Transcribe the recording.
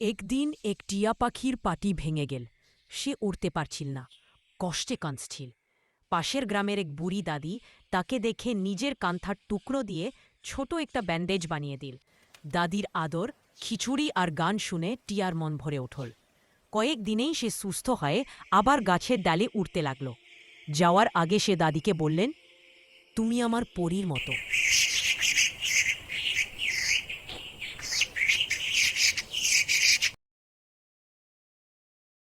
একদিন এক টিয়া পাখির পাটি ভেঙে গেল। সে উড়তে পারছিল না, কষ্টে কাঁদছিল। পাশের গ্রামের এক বুড়ি দাদি তাকে দেখে নিজের কান্থার টুকরো দিয়ে ছোট একটা ব্যান্ডেজ বানিয়ে দিল। দাদির আদর, খিচুড়ি আর গান শুনে টিয়ার মন ভরে উঠল। কয়েক দিনেই সে সুস্থ হয়ে আবার গাছের ডালে উঠতে লাগল। যাওয়ার আগে সে দাদিকে বললেন, তুমি আমার পরীর মতো,